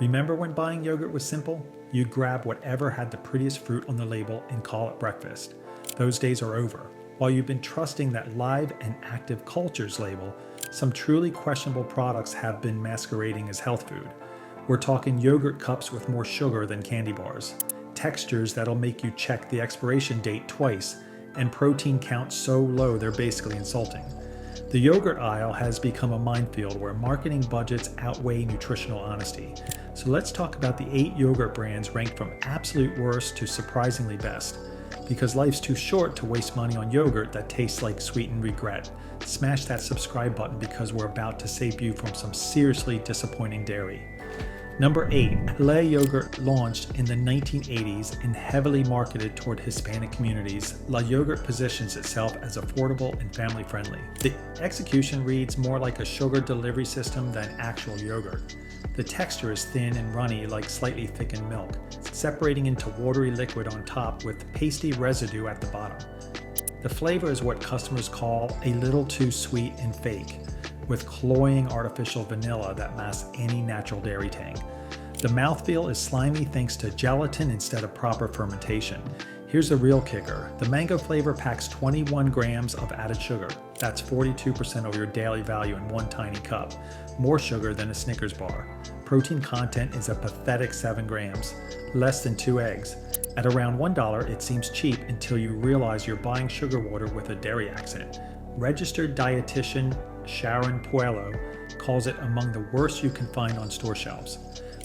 Remember when buying yogurt was simple? You'd grab whatever had the prettiest fruit on the label and call it breakfast. Those days are over. While you've been trusting that live and active cultures label, some truly questionable products have been masquerading as health food. We're talking yogurt cups with more sugar than candy bars, textures that'll make you check the expiration date twice, and protein counts so low they're basically insulting. The yogurt aisle has become a minefield where marketing budgets outweigh nutritional honesty. So let's talk about the 8 yogurt brands ranked from absolute worst to surprisingly best. Because life's too short to waste money on yogurt that tastes like sweetened regret. Smash that subscribe button because we're about to save you from some seriously disappointing dairy. Number 8, Lay yogurt launched in the 1980s and heavily marketed toward Hispanic communities. La Yogurt positions itself as affordable and family friendly. The execution reads more like a sugar delivery system than actual yogurt. The texture is thin and runny like slightly thickened milk, separating into watery liquid on top with pasty residue at the bottom. The flavor is what customers call a little too sweet and fake, with cloying artificial vanilla that masks any natural dairy tang. The mouthfeel is slimy thanks to gelatin instead of proper fermentation. Here's the real kicker. The mango flavor packs 21 grams of added sugar. That's 42% of your daily value in one tiny cup. More sugar than a Snickers bar. Protein content is a pathetic 7 grams, less than 2 eggs. At around $1, it seems cheap until you realize you're buying sugar water with a dairy accent. Registered dietitian Sharon Puello calls it among the worst you can find on store shelves.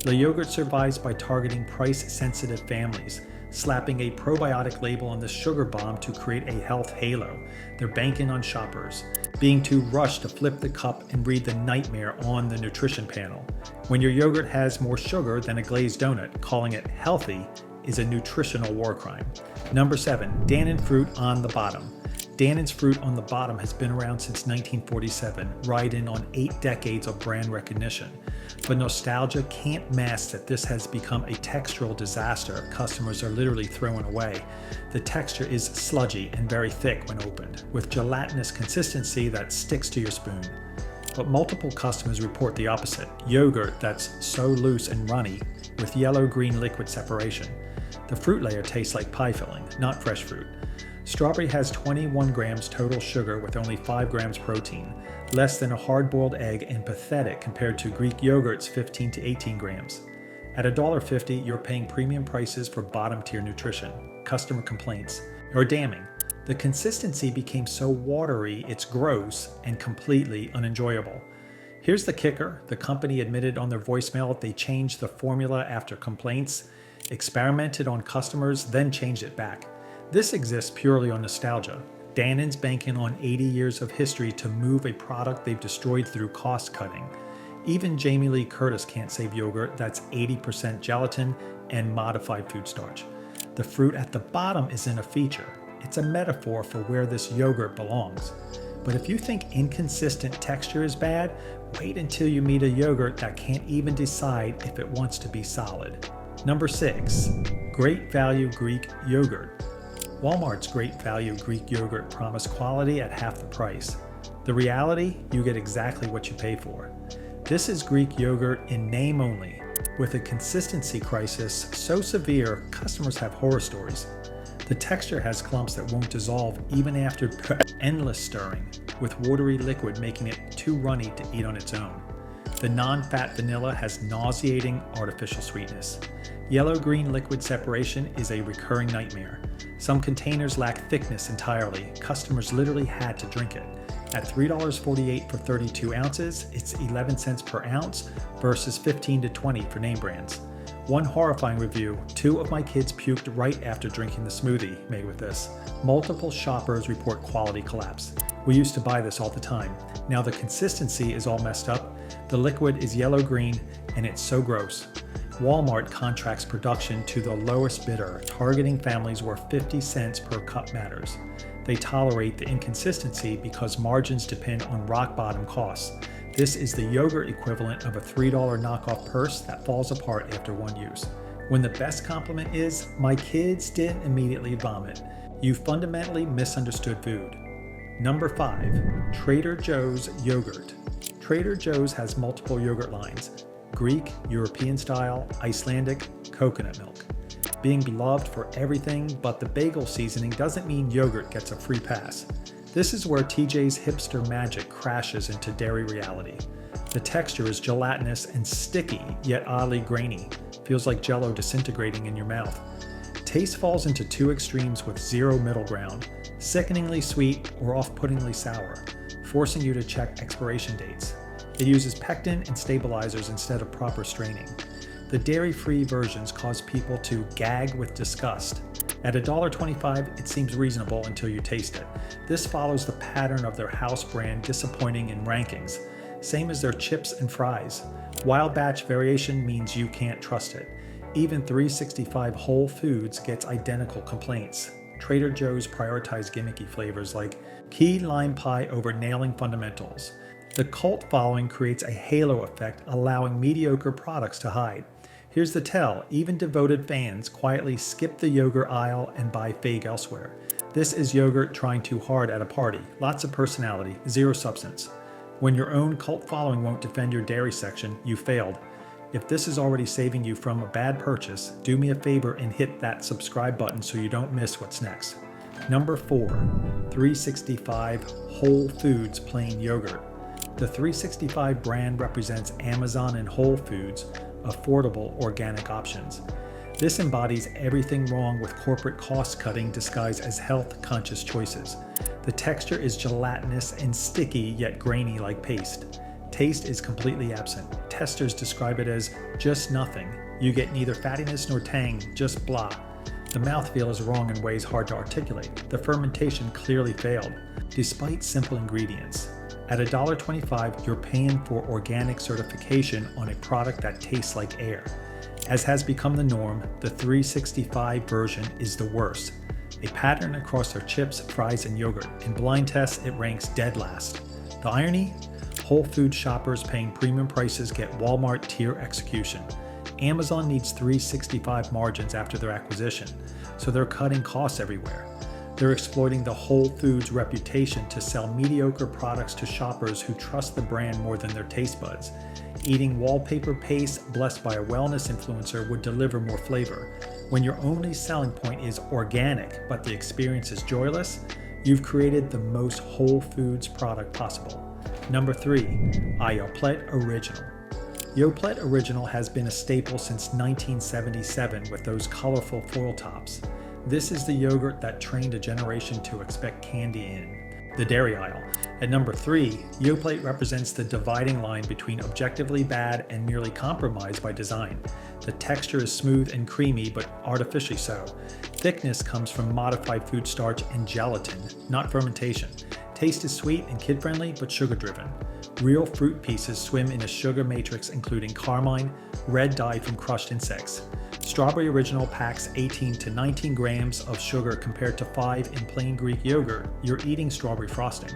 The yogurt survives by targeting price-sensitive families, slapping a probiotic label on the sugar bomb to create a health halo. They're banking on shoppers, being too rushed to flip the cup and read the nightmare on the nutrition panel. When your yogurt has more sugar than a glazed donut, calling it healthy is a nutritional war crime. Number 7, Dannon fruit on the bottom. Dannon's fruit on the bottom has been around since 1947, riding on 8 decades of brand recognition. But nostalgia can't mask that this has become a textural disaster customers are literally throwing away. The texture is sludgy and very thick when opened, with gelatinous consistency that sticks to your spoon. But multiple customers report the opposite, yogurt that's so loose and runny, with yellow-green liquid separation. The fruit layer tastes like pie filling, not fresh fruit. Strawberry has 21 grams total sugar with only 5 grams protein, less than a hard-boiled egg and pathetic compared to Greek yogurt's 15 to 18 grams. At $1.50, you're paying premium prices for bottom-tier nutrition. Customer complaints are damning. The consistency became so watery it's gross and completely unenjoyable. Here's the kicker. The company admitted on their voicemail they changed the formula after complaints, experimented on customers, then changed it back. This exists purely on nostalgia. Dannon's banking on 80 years of history to move a product they've destroyed through cost cutting. Even Jamie Lee Curtis can't save yogurt that's 80% gelatin and modified food starch. The fruit at the bottom isn't a feature. It's a metaphor for where this yogurt belongs. But if you think inconsistent texture is bad, wait until you meet a yogurt that can't even decide if it wants to be solid. Number 6, Great Value Greek Yogurt. Walmart's Great Value Greek Yogurt promised quality at half the price. The reality, you get exactly what you pay for. This is Greek yogurt in name only, with a consistency crisis so severe customers have horror stories. The texture has clumps that won't dissolve even after endless stirring, with watery liquid making it too runny to eat on its own. The non-fat vanilla has nauseating artificial sweetness. Yellow-green liquid separation is a recurring nightmare. Some containers lack thickness entirely. Customers literally had to drink it. At $3.48 for 32 ounces, it's 11 cents per ounce versus 15 to 20 for name brands. One horrifying review, 2 of my kids puked right after drinking the smoothie made with this. Multiple shoppers report quality collapse. We used to buy this all the time. Now the consistency is all messed up. The liquid is yellow-green and it's so gross. Walmart contracts production to the lowest bidder, targeting families where 50 cents per cup matters. They tolerate the inconsistency because margins depend on rock-bottom costs. This is the yogurt equivalent of a $3 knockoff purse that falls apart after one use. When the best compliment is, "My kids didn't immediately vomit," you fundamentally misunderstood food. Number 5, Trader Joe's Yogurt. Trader Joe's has multiple yogurt lines. Greek, European style, Icelandic, coconut milk. Being beloved for everything but the bagel seasoning doesn't mean yogurt gets a free pass. This is where TJ's hipster magic crashes into dairy reality. The texture is gelatinous and sticky, yet oddly grainy. Feels like Jell-O disintegrating in your mouth. Taste falls into two extremes with zero middle ground, sickeningly sweet or off-puttingly sour, forcing you to check expiration dates. It uses pectin and stabilizers instead of proper straining. The dairy-free versions cause people to gag with disgust. At $1.25, it seems reasonable until you taste it. This follows the pattern of their house brand disappointing in rankings. Same as their chips and fries. Wild batch variation means you can't trust it. Even 365 Whole Foods gets identical complaints. Trader Joe's prioritize gimmicky flavors like key lime pie over nailing fundamentals. The cult following creates a halo effect, allowing mediocre products to hide. Here's the tell, even devoted fans quietly skip the yogurt aisle and buy Fage elsewhere. This is yogurt trying too hard at a party. Lots of personality, zero substance. When your own cult following won't defend your dairy section, you failed. If this is already saving you from a bad purchase, do me a favor and hit that subscribe button so you don't miss what's next. Number 4, 365 Whole Foods Plain Yogurt. The 365 brand represents Amazon and Whole Foods, affordable organic options. This embodies everything wrong with corporate cost-cutting disguised as health-conscious choices. The texture is gelatinous and sticky yet grainy like paste. Taste is completely absent. Testers describe it as just nothing. You get neither fattiness nor tang, just blah. The mouthfeel is wrong in ways hard to articulate. The fermentation clearly failed, despite simple ingredients. At $1.25, you're paying for organic certification on a product that tastes like air. As has become the norm, the 365 version is the worst. A pattern across their chips, fries, and yogurt. In blind tests, it ranks dead last. The irony? Whole Foods shoppers paying premium prices get Walmart tier execution. Amazon needs 365 margins after their acquisition, so they're cutting costs everywhere. They're exploiting the Whole Foods reputation to sell mediocre products to shoppers who trust the brand more than their taste buds. Eating wallpaper paste blessed by a wellness influencer would deliver more flavor. When your only selling point is organic, but the experience is joyless, you've created the most Whole Foods product possible. Number 3, Yoplait Original. Yoplait Original has been a staple since 1977 with those colorful foil tops. This is the yogurt that trained a generation to expect candy in the dairy aisle. At number 3, Yoplait represents the dividing line between objectively bad and merely compromised by design. The texture is smooth and creamy, but artificially so. Thickness comes from modified food starch and gelatin, not fermentation. Taste is sweet and kid-friendly, but sugar-driven. Real fruit pieces swim in a sugar matrix including carmine, red dye from crushed insects. Strawberry Original packs 18 to 19 grams of sugar compared to 5 in plain Greek yogurt. You're eating strawberry frosting.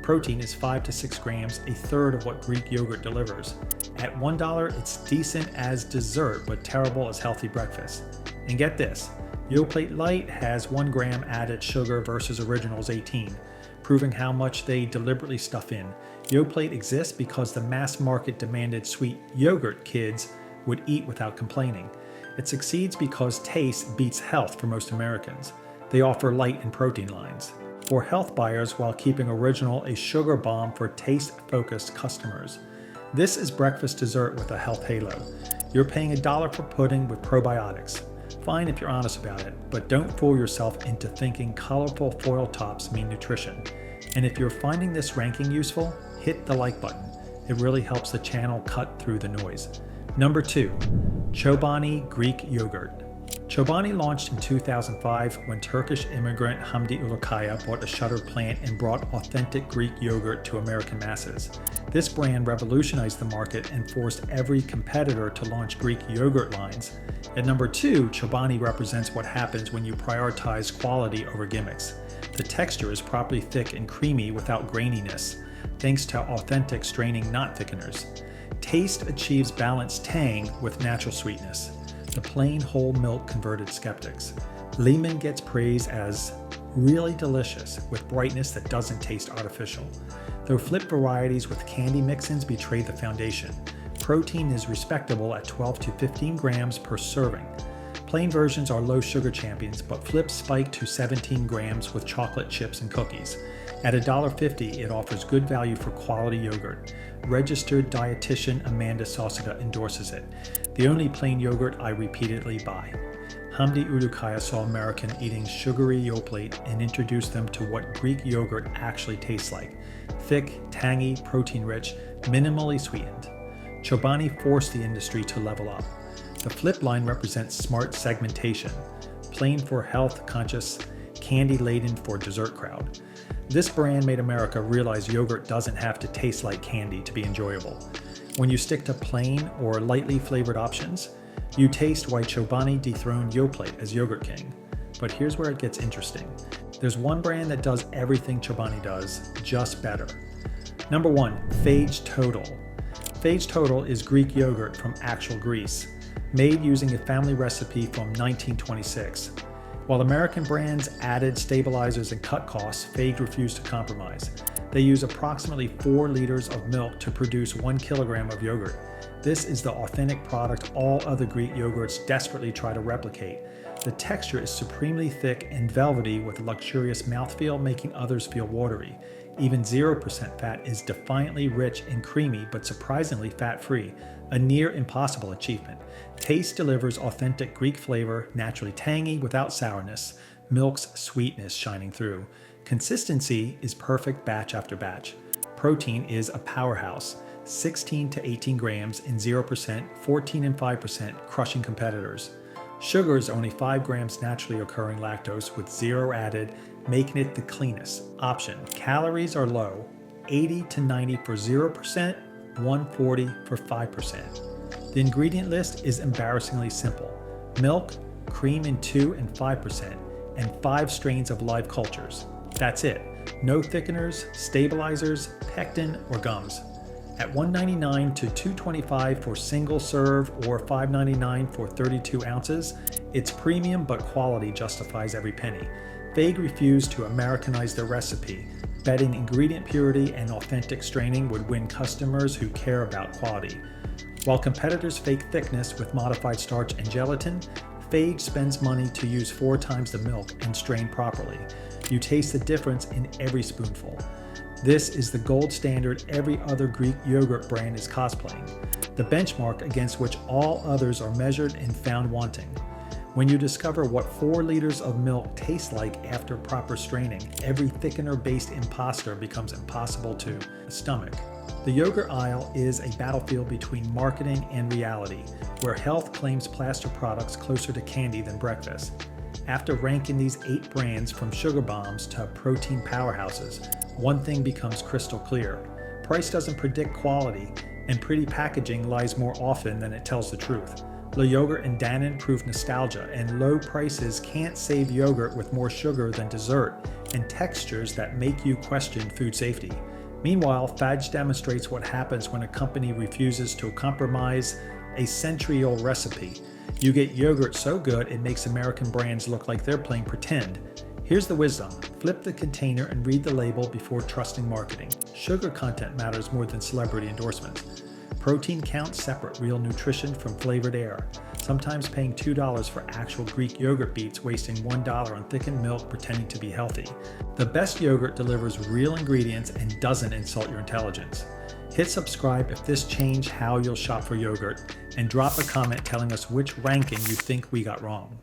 Protein is 5 to 6 grams, a third of what Greek yogurt delivers. At $1, it's decent as dessert, but terrible as healthy breakfast. And get this, Yoplait Light has 1 gram added sugar versus Original's 18, proving how much they deliberately stuff in. Yoplait exists because the mass market demanded sweet yogurt kids would eat without complaining. It succeeds because taste beats health for most Americans. They offer light and protein lines for health buyers while keeping Original a sugar bomb for taste-focused customers. This is breakfast dessert with a health halo. You're paying $1 for pudding with probiotics. Fine if you're honest about it, but don't fool yourself into thinking colorful foil tops mean nutrition. And if you're finding this ranking useful, hit the like button. It really helps the channel cut through the noise. Number 2, Chobani Greek Yogurt. Chobani launched in 2005 when Turkish immigrant Hamdi Ulukaya bought a shuttered plant and brought authentic Greek yogurt to American masses. This brand revolutionized the market and forced every competitor to launch Greek yogurt lines. At number 2, Chobani represents what happens when you prioritize quality over gimmicks. The texture is properly thick and creamy without graininess, thanks to authentic straining, not thickeners. Taste achieves balanced tang with natural sweetness. The plain whole milk converted skeptics. Lehman gets praise as really delicious with brightness that doesn't taste artificial. Though flip varieties with candy mix-ins betray the foundation. protein is respectable at 12 to 15 grams per serving. Plain versions are low sugar champions, but flips spike to 17 grams with chocolate chips and cookies. At $1.50, it offers good value for quality yogurt. Registered dietitian Amanda Sauceda endorses it. The only plain yogurt I repeatedly buy. Hamdi Ulukaya saw American eating sugary Yoplait and introduced them to what Greek yogurt actually tastes like. Thick, tangy, protein-rich, minimally sweetened. Chobani forced the industry to level up. The flip line represents smart segmentation. Plain for health-conscious, candy-laden for dessert crowd. This brand made America realize yogurt doesn't have to taste like candy to be enjoyable. When you stick to plain or lightly flavored options, you taste why Chobani dethroned Yoplait as Yogurt King. But here's where it gets interesting. There's one brand that does everything Chobani does, just better. Number 1, Fage Total. Fage Total is Greek yogurt from actual Greece, made using a family recipe from 1926. While American brands added stabilizers and cut costs, Fage refused to compromise. They use approximately 4 liters of milk to produce 1 kilogram of yogurt. This is the authentic product all other Greek yogurts desperately try to replicate. The texture is supremely thick and velvety with a luxurious mouthfeel, making others feel watery. Even 0% fat is defiantly rich and creamy, but surprisingly fat-free, a near impossible achievement. Taste delivers authentic Greek flavor, naturally tangy without sourness, milk's sweetness shining through. Consistency is perfect batch after batch. Protein is a powerhouse, 16 to 18 grams in 0%, 14 and 5%, crushing competitors. Sugar is only 5 grams naturally occurring lactose with 0 added, making it the cleanest option. Calories are low, 80 to 90 for 0%, 140 for 5%. The ingredient list is embarrassingly simple. Milk, cream in 2 and 5%, and 5 strains of live cultures. That's it. No thickeners, stabilizers, pectin, or gums. At $1.99 to $2.25 for single serve or $5.99 for 32 ounces, it's premium but quality justifies every penny. Fage refused to Americanize their recipe, betting ingredient purity and authentic straining would win customers who care about quality. While competitors fake thickness with modified starch and gelatin, Fage spends money to use 4 times the milk and strain properly. You taste the difference in every spoonful. This is the gold standard every other Greek yogurt brand is cosplaying, the benchmark against which all others are measured and found wanting. When you discover what 4 liters of milk tastes like after proper straining, every thickener-based imposter becomes impossible to stomach. The yogurt aisle is a battlefield between marketing and reality, where health claims plaster products closer to candy than breakfast. After ranking these 8 brands from sugar bombs to protein powerhouses, one thing becomes crystal clear. Price doesn't predict quality, and pretty packaging lies more often than it tells the truth. Le Yogurt and Dannon prove nostalgia, and low prices can't save yogurt with more sugar than dessert and textures that make you question food safety. Meanwhile, Fage demonstrates what happens when a company refuses to compromise a century-old recipe. You get yogurt so good it makes American brands look like they're playing pretend. Here's the wisdom. Flip the container and read the label before trusting marketing. Sugar content matters more than celebrity endorsements. Protein counts separate real nutrition from flavored air. Sometimes paying $2 for actual Greek yogurt beats wasting $1 on thickened milk pretending to be healthy. The best yogurt delivers real ingredients and doesn't insult your intelligence. Hit subscribe if this changed how you'll shop for yogurt, and drop a comment telling us which ranking you think we got wrong.